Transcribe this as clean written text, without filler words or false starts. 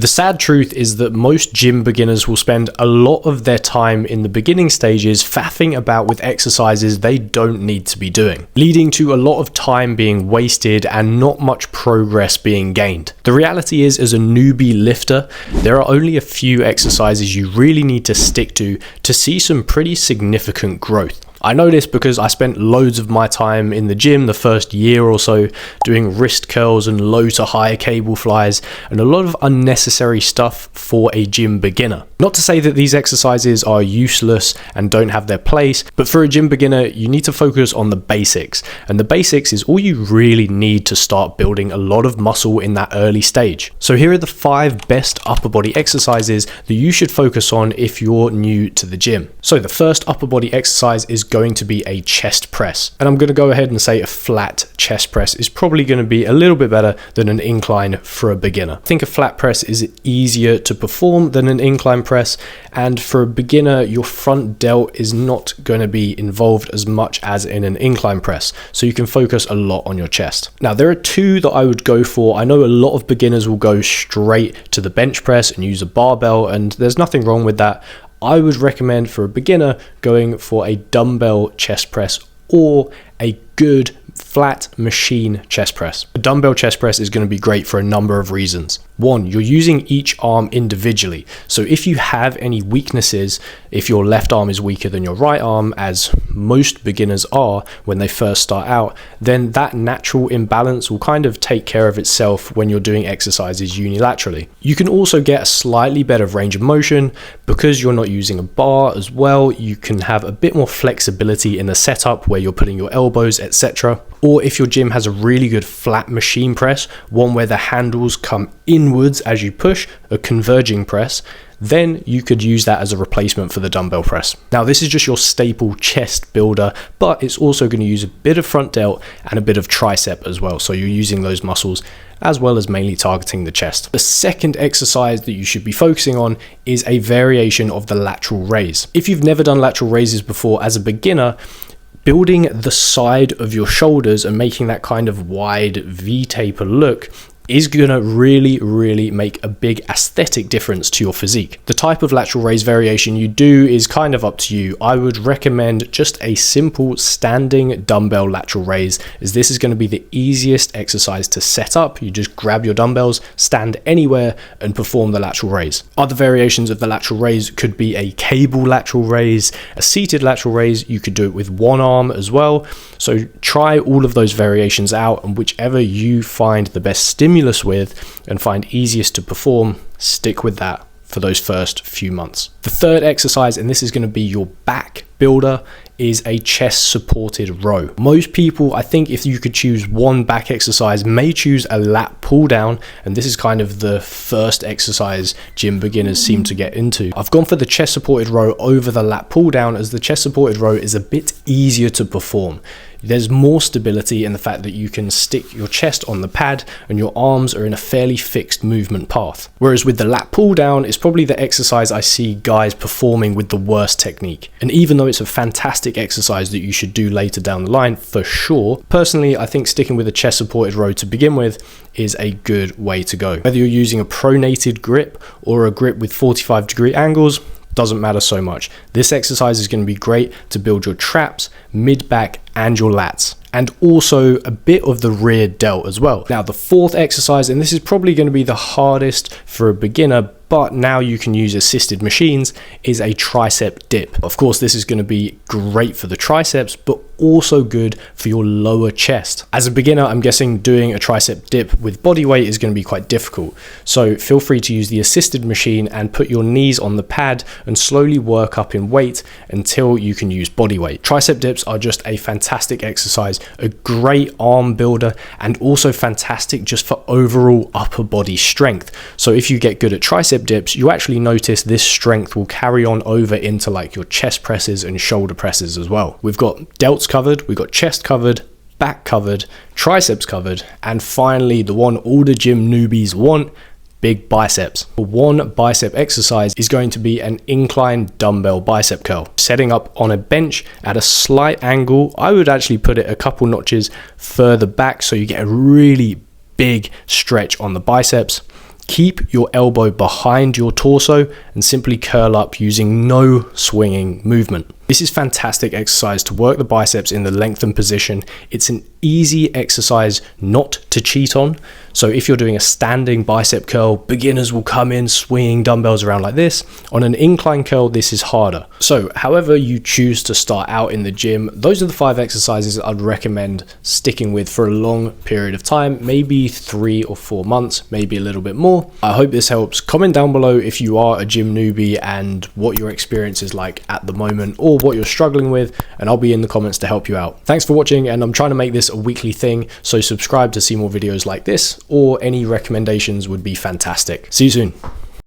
The sad truth is that most gym beginners will spend a lot of their time in the beginning stages faffing about with exercises they don't need to be doing, leading to a lot of time being wasted and not much progress being gained. The reality is, as a newbie lifter, there are only a few exercises you really need to stick to see some pretty significant growth. I know this because I spent loads of my time in the gym the first year or so doing wrist curls and low to high cable flies and a lot of unnecessary stuff for a gym beginner. Not to say that these exercises are useless and don't have their place, but for a gym beginner, you need to focus on the basics. And the basics is all you really need to start building a lot of muscle in that early stage. So here are the 5 best upper body exercises that you should focus on if you're new to the gym. So the first upper body exercise is going to be a chest press. And I'm going to go ahead and say a flat chest press is probably going to be a little bit better than an incline for a beginner. I think a flat press is easier to perform than an incline press, and for a beginner, your front delt is not going to be involved as much as in an incline press, so you can focus a lot on your chest. Now, there are 2 that I would go for. I know a lot of beginners will go straight to the bench press and use a barbell, and there's nothing wrong with that. I would recommend for a beginner going for a dumbbell chest press or a good flat machine chest press. A dumbbell chest press is going to be great for a number of reasons. 1, you're using each arm individually. So if you have any weaknesses, if your left arm is weaker than your right arm, as most beginners are when they first start out, then that natural imbalance will kind of take care of itself when you're doing exercises unilaterally. You can also get a slightly better range of motion because you're not using a bar as well. You can have a bit more flexibility in the setup where you're putting your elbows, etc. Or if your gym has a really good flat machine press, one where the handles come inwards as you push, a converging press, then you could use that as a replacement for the dumbbell press. Now, this is just your staple chest builder, but it's also going to use a bit of front delt and a bit of tricep as well. So you're using those muscles as well as mainly targeting the chest. The second exercise that you should be focusing on is a variation of the lateral raise. If you've never done lateral raises before as a beginner, building the side of your shoulders and making that kind of wide V-taper look is gonna really make a big aesthetic difference to your physique. The type of lateral raise variation you do is kind of up to you. I would recommend just a simple standing dumbbell lateral raise, as this is going to be the easiest exercise to set up. You just grab your dumbbells, stand anywhere, and perform the lateral raise. Other variations of the lateral raise could be a cable lateral raise, a seated lateral raise. You could do it with one arm as well. So try all of those variations out, and whichever you find the best stimulus with and find easiest to perform, stick with that for those first few months. The third exercise, and this is going to be your back builder, is a chest supported row. Most people, I think if you could choose one back exercise, may choose a lat pull down, and this is kind of the first exercise gym beginners seem to get into. I've gone for the chest supported row over the lat pull down, as the chest supported row is a bit easier to perform. There's more stability in the fact that you can stick your chest on the pad and your arms are in a fairly fixed movement path. Whereas with the lat pull down, it's probably the exercise I see guys performing with the worst technique. And even though it's a fantastic exercise that you should do later down the line for sure, personally I think sticking with a chest supported row to begin with is a good way to go. Whether you're using a pronated grip or a grip with 45-degree angles, doesn't matter so much. This exercise is going to be great to build your traps, mid-back, and your lats, and also a bit of the rear delt as well. Now, the fourth exercise, and this is probably going to be the hardest for a beginner, but now you can use assisted machines, is a tricep dip. Of course, this is going to be great for the triceps, but also good for your lower chest. As a beginner, I'm guessing doing a tricep dip with body weight is going to be quite difficult. So feel free to use the assisted machine and put your knees on the pad and slowly work up in weight until you can use body weight. Tricep dips are just a fantastic exercise, a great arm builder, and also fantastic just for overall upper body strength. So if you get good at tricep dips, you actually notice this strength will carry on over into like your chest presses and shoulder presses as well. We've got delts covered, we've got chest covered, back covered, triceps covered, and finally the one all the gym newbies want, big biceps. One bicep exercise is going to be an incline dumbbell bicep curl. Setting up on a bench at a slight angle, I would actually put it a couple notches further back so you get a really big stretch on the biceps. Keep your elbow behind your torso and simply curl up using no swinging movement. This is fantastic exercise to work the biceps in the lengthened position. It's an easy exercise not to cheat on. So if you're doing a standing bicep curl, beginners will come in swinging dumbbells around like this. On an incline curl, this is harder. So however you choose to start out in the gym, those are the 5 exercises I'd recommend sticking with for a long period of time, maybe 3 or 4 months, maybe a little bit more. I hope this helps. Comment down below if you are a gym newbie and what your experience is like at the moment, or what you're struggling with, and I'll be in the comments to help you out. Thanks for watching, and I'm trying to make this a weekly thing, so subscribe to see more videos like this, or any recommendations would be fantastic. See you soon.